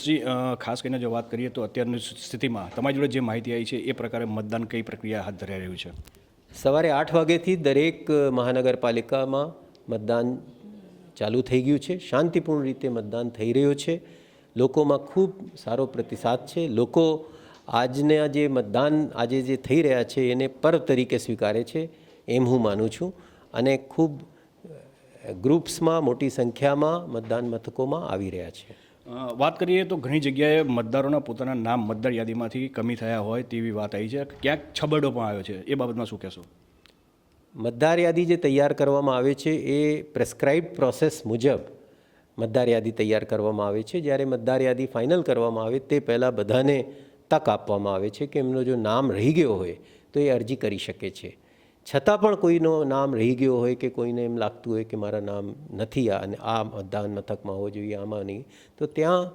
વરસજી, ખાસ કરીને જો વાત કરીએ તો અત્યારની સ્થિતિમાં તમારી જોડે જે માહિતી આવી છે એ પ્રકારે મતદાન કઈ પ્રક્રિયા હાથ ધરાઈ રહ્યું છે? સવારે 8 વાગ્યાથી દરેક મહાનગરપાલિકામાં મતદાન ચાલુ થઈ ગયું છે. શાંતિપૂર્ણ રીતે મતદાન થઈ રહ્યું છે. લોકોમાં ખૂબ સારો પ્રતિસાદ છે. લોકો આજના જે મતદાન આજે જે થઈ રહ્યા છે એને પર્વ તરીકે સ્વીકારે છે એમ હું માનું છું. અને ખૂબ ગ્રુપ્સમાં મોટી સંખ્યામાં મતદાન મથકોમાં આવી રહ્યા છે. વાત કરીએ તો ઘણી જગ્યાએ મતદારોના પોતાના નામ મતદાર યાદીમાંથી કમી થયા હોય તેવી વાત આવી છે. ક્યાંક છબરડો પણ આવ્યો છે, એ બાબતમાં શું કહેશો? મતદાર યાદી જે તૈયાર કરવામાં આવે છે એ પ્રેસ્ક્રાઇબ્ડ પ્રોસેસ મુજબ મતદાર યાદી તૈયાર કરવામાં આવે છે. જ્યારે મતદાર યાદી ફાઇનલ કરવામાં આવે તે પહેલાં બધાને તક આપવામાં આવે છે કે એમનું જો નામ રહી ગયો હોય તો એ અરજી કરી શકે છે. છતાં પણ કોઈનો નામ રહી ગયો હોય કે કોઈને એમ લાગતું હોય કે મારા નામ નથી અને આ મતદાન મથકમાં હોવો જોઈએ, આમાં નહીં, તો ત્યાં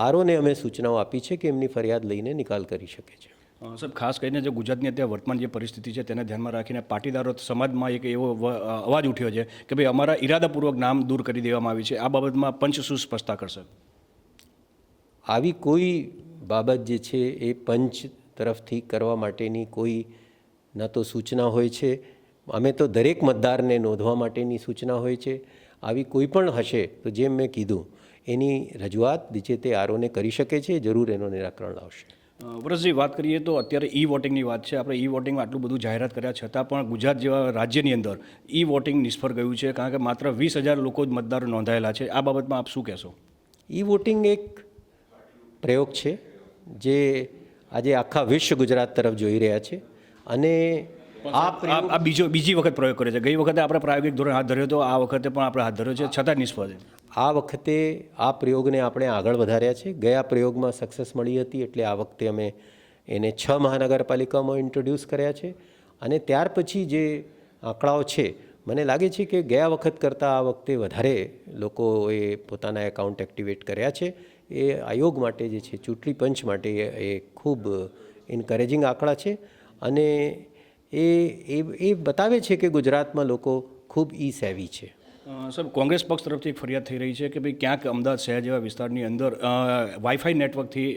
આરઓને અમે સૂચનાઓ આપી છે કે એમની ફરિયાદ લઈને નિકાલ કરી શકે છે. સાહેબ, ખાસ કરીને જે ગુજરાતની અત્યારે વર્તમાન જે પરિસ્થિતિ છે તેને ધ્યાનમાં રાખીને પાટીદારો સમાજમાં એક એવો અવાજ ઉઠ્યો છે કે ભાઈ અમારા ઈરાદાપૂર્વક નામ દૂર કરી દેવામાં આવી છે. આ બાબતમાં પંચ શું સ્પષ્ટતા કરશે? આવી કોઈ બાબત જે છે એ પંચ તરફથી કરવા માટેની કોઈ ન તો સૂચના હોય છે. અમે તો દરેક મતદારને નોંધવા માટેની સૂચના હોય છે. આવી કોઈ પણ હશે તો જેમ મેં કીધું એની રજૂઆત જે તે આરઓને કરી શકે છે, જરૂર એનું નિરાકરણ લાવશે. વરસજી, વાત કરીએ તો અત્યારે ઈ વોટિંગની વાત છે. આપણે ઈ વોટિંગમાં આટલું બધું જાહેરાત કર્યા છતાં પણ ગુજરાત જેવા રાજ્યની અંદર ઈ વોટિંગ નિષ્ફળ ગયું છે, કારણ કે માત્ર 20,000 લોકો જ મતદારો નોંધાયેલા છે. આ બાબતમાં આપ શું કહેશો? ઈ વોટિંગ એક પ્રયોગ છે જે આજે આખા વિશ્વ ગુજરાત તરફ જોઈ રહ્યા છે. અને આ બીજી વખત પ્રયોગ કર્યો છે. ગઈ વખતે આપણે પ્રાયોગિક ધોરણે હાથ ધર્યો હતો, આ વખતે પણ આપણે હાથ ધર્યો છે, છતાં નિષ્ફળ છે. આ વખતે આ પ્રયોગને આપણે આગળ વધાર્યા છે. ગયા પ્રયોગમાં સક્સેસ મળી હતી એટલે આ વખતે અમે એને 6 મહાનગરપાલિકામાં ઇન્ટ્રોડ્યુસ કર્યા છે. અને ત્યાર પછી જે આંકડાઓ છે મને લાગે છે કે ગયા વખત કરતાં આ વખતે વધારે લોકોએ પોતાના એકાઉન્ટ એક્ટિવેટ કર્યા છે. એ આયોગ માટે જે છે, ચૂંટણી પંચ માટે એ ખૂબ એન્કરેજિંગ આંકડા છે. અને એ બતાવે છે કે ગુજરાતમાં લોકો ખૂબ ઈ સેવી છે. સાહેબ, કોંગ્રેસ પક્ષ તરફથી એક ફરિયાદ થઈ રહી છે કે ભાઈ ક્યાંક અમદાવાદ શહેર જેવા વિસ્તારની અંદર વાઈફાઈ નેટવર્કથી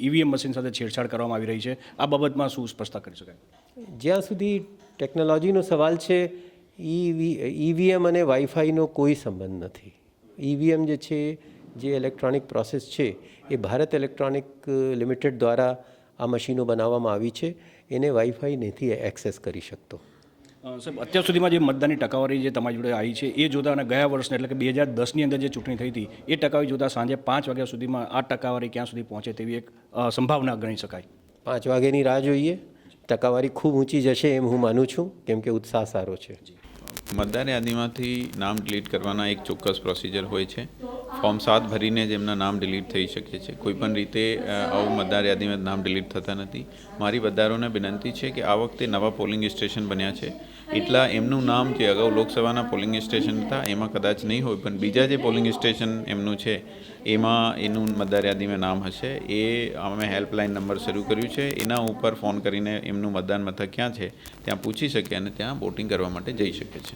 ઈવીએમ મશીન સાથે છેડછાડ કરવામાં આવી રહી છે. આ બાબતમાં શું સ્પષ્ટતા કરી શકાય? જ્યાં સુધી ટેકનોલોજીનો સવાલ છે, ઈવીએમ અને વાઈફાઈનો કોઈ સંબંધ નથી. ઈવીએમ જે છે, જે ઇલેક્ટ્રોનિક પ્રોસેસ છે, એ ભારત ઇલેક્ટ્રોનિક લિમિટેડ દ્વારા આ મશીનો બનાવવામાં આવી છે. એને વાઈફાઈ નથી એક્સેસ કરી શકતો. સાહેબ, અત્યાર સુધીમાં જે મતદાનની ટકાવારી જે તમારી જોડે આવી છે એ જોતાં અને ગયા વર્ષને એટલે કે 2010ની અંદર જે ચૂંટણી થઈ હતી એ ટકાવારી જોતાં સાંજે 5 વાગ્યા સુધીમાં આ ટકાવારી ક્યાં સુધી પહોંચે તેવી એક સંભાવના ગણી શકાય? 5 વાગ્યાની રાહ જોઈએ. ટકાવારી ખૂબ ઊંચી જશે એમ હું માનું છું, કેમ કે ઉત્સાહ સારો છે. મતદાર યાદીમાંથી નામ ડિલીટ કરવાના એક ચોક્કસ પ્રોસિજર હોય છે. ફોર્મ 7 ભરીને જ એમના નામ ડિલીટ થઈ શકે છે. કોઈપણ રીતે આવું મતદાર યાદીમાં નામ ડિલીટ થતા નથી. મારી મતદારોને વિનંતી છે કે આ વખતે નવા પોલિંગ સ્ટેશન બન્યા છે, એટલા એમનું નામ જે અગાઉ લોકસભાના પોલિંગ સ્ટેશન હતા એમાં કદાચ નહીં હોય, પણ બીજા જે પોલિંગ સ્ટેશન એમનું છે એમાં એનું મતદાર યાદીમાં નામ હશે. એ અમે હેલ્પલાઇન નંબર શરૂ કર્યું છે. એના ઉપર ફોન કરીને એમનું મતદાન મથક ક્યાં છે ત્યાં પૂછી શકે અને ત્યાં વોટિંગ કરવા માટે જઈ શકે છે.